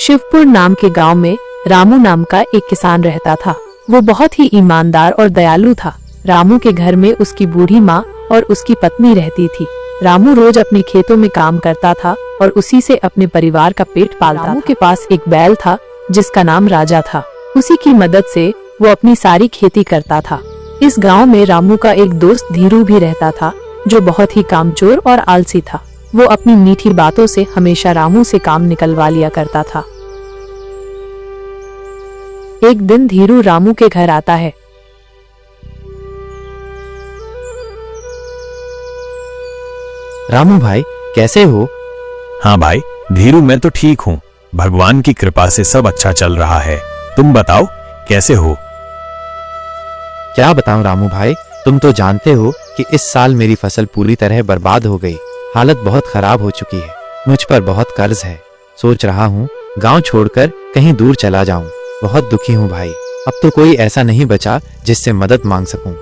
शिवपुर नाम के गांव में रामू नाम का एक किसान रहता था। वो बहुत ही ईमानदार और दयालु था। रामू के घर में उसकी बूढ़ी माँ और उसकी पत्नी रहती थी। रामू रोज अपने खेतों में काम करता था और उसी से अपने परिवार का पेट पालता था। रामू के पास एक बैल था जिसका नाम राजा था। उसी की मदद से वो अपनी सारी खेती करता था। इस गांव में रामू का एक दोस्त धीरू भी रहता था जो बहुत ही कामचोर और आलसी था। वो अपनी मीठी बातों से हमेशा रामू से काम निकलवा लिया करता था। एक दिन धीरू रामू के घर आता है। रामू भाई कैसे हो? हाँ भाई धीरू, मैं तो ठीक हूँ। भगवान की कृपा से सब अच्छा चल रहा है। तुम बताओ कैसे हो? क्या बताऊं रामू भाई, तुम तो जानते हो कि इस साल मेरी फसल पूरी तरह बर्बाद हो गई। हालत बहुत खराब हो चुकी है। मुझ पर बहुत कर्ज है। सोच रहा हूँ गांव छोड़कर कहीं दूर चला जाऊं। बहुत दुखी हूँ भाई। अब तो कोई ऐसा नहीं बचा जिससे मदद मांग सकूं।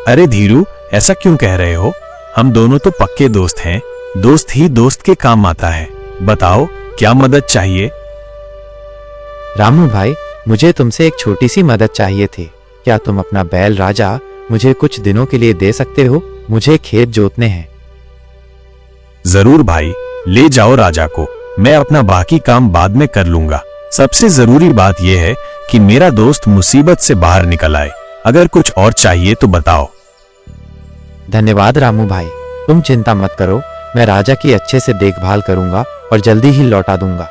अरे धीरू, ऐसा क्यों कह रहे हो? हम दोनों तो पक्के दोस्त हैं। दोस्त ही दोस्त के काम आता है। बताओ क्या मदद चाहिए? रामू भाई, मुझे तुमसे एक छोटी सी मदद चाहिए थी। क्या तुम अपना बैल राजा मुझे कुछ दिनों के लिए दे सकते हो? मुझे खेत जोतने हैं। जरूर भाई, ले जाओ राजा को। मैं अपना बाकी काम बाद में कर लूंगा। सबसे जरूरी बात यह है कि मेरा दोस्त मुसीबत से बाहर निकल आए। अगर कुछ और चाहिए तो बताओ। धन्यवाद रामू भाई, तुम चिंता मत करो। मैं राजा की अच्छे से देखभाल करूंगा और जल्दी ही लौटा दूंगा।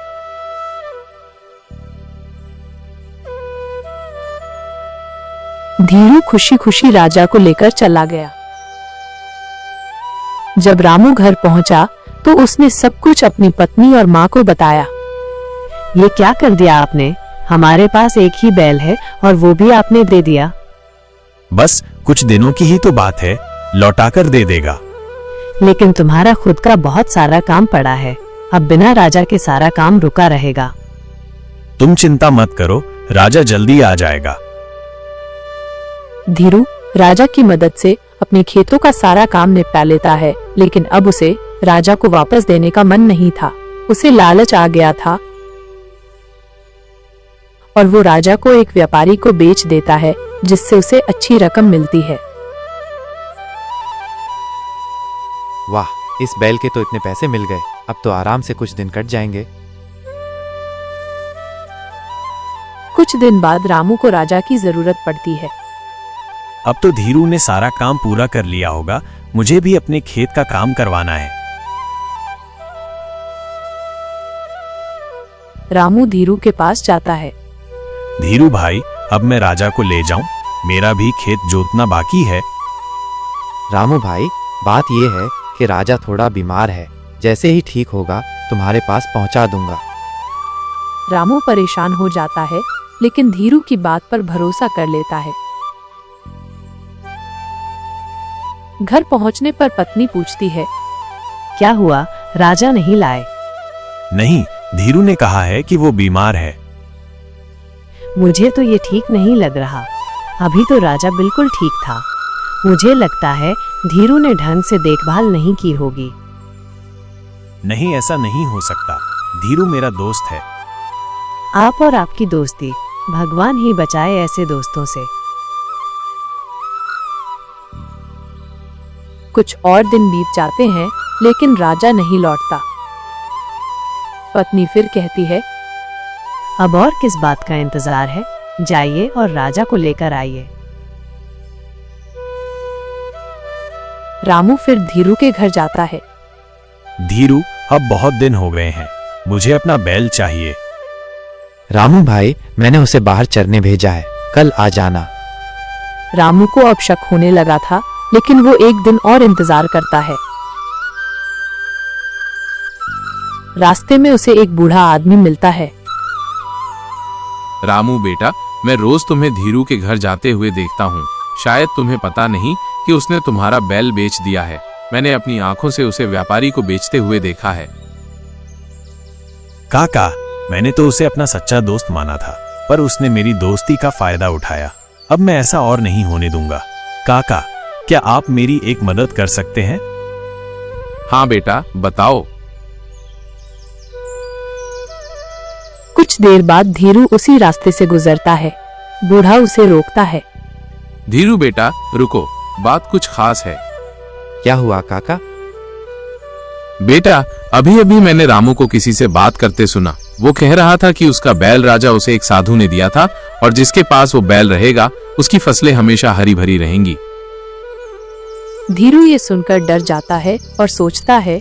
धीरू खुशी खुशी राजा को लेकर चला गया। जब रामू घर पहुंचा तो उसने सब कुछ अपनी पत्नी और माँ को बताया। ये क्या कर दिया आपने? हमारे पास एक ही बैल है और वो भी आपने दे दिया। बस कुछ दिनों की ही तो बात है, लौटाकर दे देगा। लेकिन तुम्हारा खुद का बहुत सारा काम पड़ा है। अब बिना राजा के सारा काम रुका रहेगा। तुम चिंता मत करो, राजा जल्दी आ जाएगा। धीरू राजा की मदद से अपने खेतों का सारा काम निपटा लेता है, लेकिन अब उसे राजा को वापस देने का मन नहीं था। उसे लालच आ गया था और वो राजा को एक व्यापारी को बेच देता है जिससे उसे अच्छी रकम मिलती है। वाह, इस बैल के तो इतने पैसे मिल गए। अब तो आराम से कुछ दिन कट जाएंगे। कुछ दिन बाद रामू को राजा की जरूरत पड़ती है। अब तो धीरू ने सारा काम पूरा कर लिया होगा। मुझे भी अपने खेत का काम करवाना है। रामू धीरू के पास जाता है। धीरू भाई, अब मैं राजा को ले जाऊं? मेरा भी खेत जोतना बाकी है। रामू भाई, बात यह है कि राजा थोड़ा बीमार है। जैसे ही ठीक होगा तुम्हारे पास पहुंचा दूंगा। रामू परेशान हो जाता है, लेकिन धीरू की बात पर भरोसा कर लेता है। घर पहुंचने पर पत्नी पूछती है, क्या हुआ, राजा नहीं लाए? नहीं, धीरू ने कहा है कि वो बीमार है। मुझे तो ये ठीक नहीं लग रहा। अभी तो राजा बिल्कुल ठीक था। मुझे लगता है धीरू ने ढंग से देखभाल नहीं की होगी। नहीं, ऐसा नहीं हो सकता। धीरू मेरा दोस्त है। आप और आपकी दोस्ती, भगवान ही बचाए ऐसे दोस्तों से। कुछ और दिन बीत जाते हैं, लेकिन राजा नहीं लौटता। पत्नी फिर कहती है, अब और किस बात का इंतजार है? जाइए और राजा को लेकर आइए। रामू फिर धीरू के घर जाता है। धीरू, अब बहुत दिन हो गए हैं। मुझे अपना बैल चाहिए। रामू भाई, मैंने उसे बाहर चरने भेजा है। कल आ जाना। रामू को अब शक होने लगा था, लेकिन वो एक दिन और इंतजार करता है। रास्ते में उसे एक बूढ़ा आदमी मिलता है। रामू बेटा, मैं रोज तुम्हें धीरू के घर जाते हुए देखता हूँ। शायद तुम्हें पता नहीं कि उसने तुम्हारा बैल बेच दिया है। मैंने अपनी आंखों से उसे व्यापारी को बेचते हुए देखा है। काका, मैंने तो उसे अपना सच्चा दोस्त माना था, पर उसने मेरी दोस्ती का फायदा उठाया। अब मैं ऐसा और नहीं होने दूंगा। काका, क्या आप मेरी एक मदद कर सकते हैं? हाँ बेटा, बताओ। कुछ देर बाद धीरू उसी रास्ते से गुजरता है। बूढ़ा उसे रोकता है। धीरू बेटा रुको, बात कुछ खास है। क्या हुआ काका? बेटा अभी अभी मैंने रामू को किसी से बात करते सुना। वो कह रहा था कि उसका बैल राजा उसे एक साधु ने दिया था और जिसके पास वो बैल रहेगा उसकी फसलें हमेशा हरी भरी रहेंगी। धीरू ये सुनकर डर जाता है और सोचता है,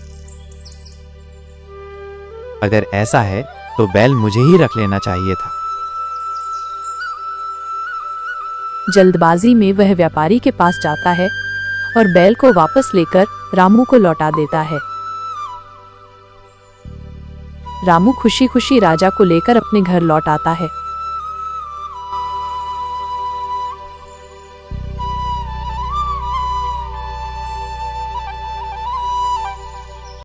अगर ऐसा है तो बैल मुझे ही रख लेना चाहिए था। जल्दबाजी में वह व्यापारी के पास जाता है और बैल को वापस लेकर रामू को लौटा देता है। रामू खुशी खुशी राजा को लेकर अपने घर लौट आता है।